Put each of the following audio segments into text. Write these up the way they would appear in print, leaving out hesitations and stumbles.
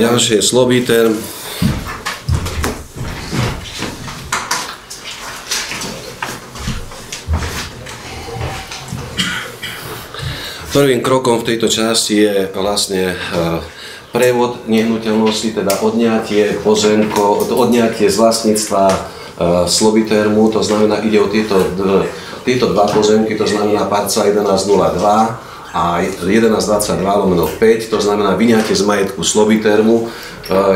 Ďalšie je Slobiter. Prvým krokom v tejto časti je vlastne prevod nehnuteľnosti, teda odňatie pozemkov, odňatie z vlastníctva Slobitermu, to znamená, ide o tieto dva pozemky, to znamená parcela 1102 a 1122/5, to znamená vyňatie z majetku Slobitermu,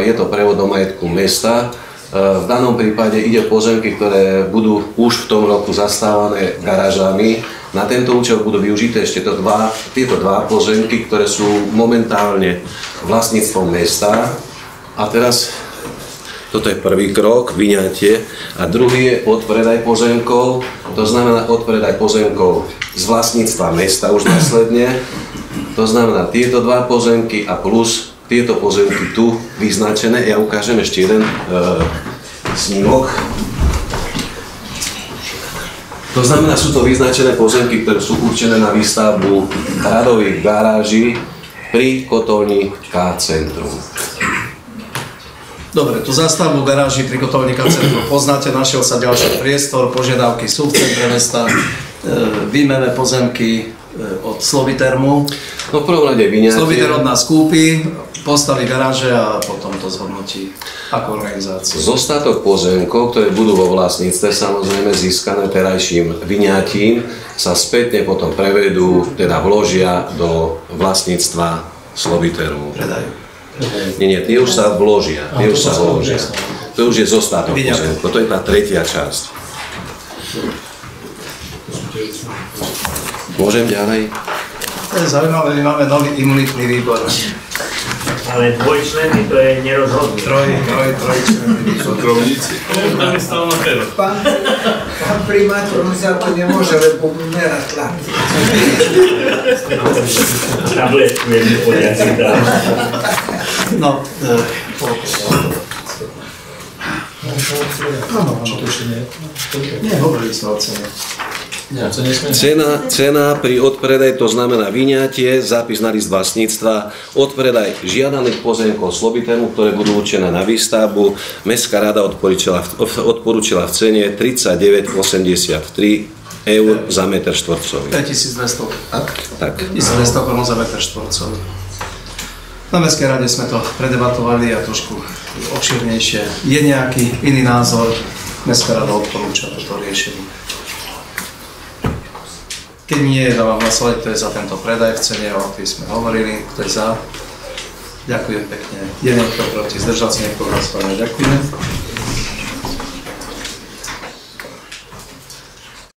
je to prevod do majetku mesta. V danom prípade ide o pozemky, ktoré budú už v tom roku zastávané garážami. Na tento účel budú využité ešte tieto dva pozemky, ktoré sú momentálne vlastníctvom mesta. A teraz, toto je prvý krok, vyňatie. A druhý je odpredaj pozemkov, to znamená odpredaj pozemkov z vlastníctva mesta už následne. To znamená tieto dva pozemky a plus tieto pozemky tu vyznačené. Ja ukážem ešte jeden snímok. To znamená, sú to vyznačené pozemky, ktoré sú určené na výstavbu radových garáží pri kotolni K-Centrum. Dobre, tú zástavbu garáží pri kotolni K-Centrum poznáte, našiel sa ďalší priestor, požiadavky sú v centre mesta, výjmeme pozemky od Slobitermu. No v prvom rade vyňatie. Slobiter od nás kúpi, postaví garáže a potom to zhodnotí ako organizáciu. Zostatok pozemkov, ktoré budú vo vlastníctve, samozrejme získané terajším vyňatím, sa spätne potom prevedú, teda vložia do vlastníctva Slobiteru. Predajú. Nie, tie už sa vložia. To už je zostatok pozemkov, to je tá tretia časť. Môžem ďalej? To je zaujímavé, my máme nový imunitný výbor. Ale dvojčlenný, to je nerozhodný. Trojčlenný výbor. Krovníci. Pán primátor, on sa to nemôže, lebo mera tlak. Tabletku je nepodiaci dá. No, Áno, čo to ešte nie? nie, hovorili sme o cene. Cena pri odpredaj, to znamená vyňatie, zápis na list vlastníctva, odpredaj žiadaných pozemkov Slobiteru, ktoré budú určené na výstavbu. Mestská rada odporúčila v cene 39,83 eur za meter štvorcový. 5200. Tak. 1200 korun za meter štvorcový. Na Mestskej rade sme to predebatovali a trošku obširnejšie. Je nejaký iný názor? Mestská rada odporúča to riešenie. Keď nie, dávam hlasovať, kto je za tento predaj v cene, o ktorej sme hovorili, kto je za. Ďakujem pekne. Je niekto proti, zdržal sa niekto hlasovania. Ďakujem.